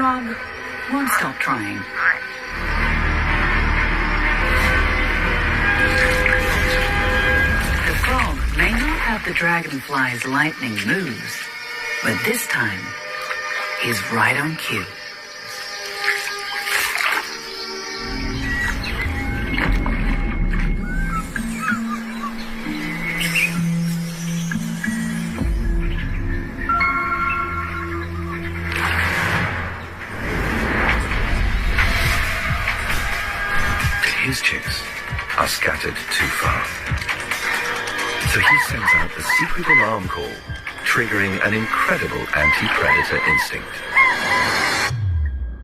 frog won't stop trying. The frog may not have the dragonfly's lightning moves, but this time, he's right on cue. His chicks are scattered too far. So he sends out a secret alarm call, triggering an incredible anti-predator instinct.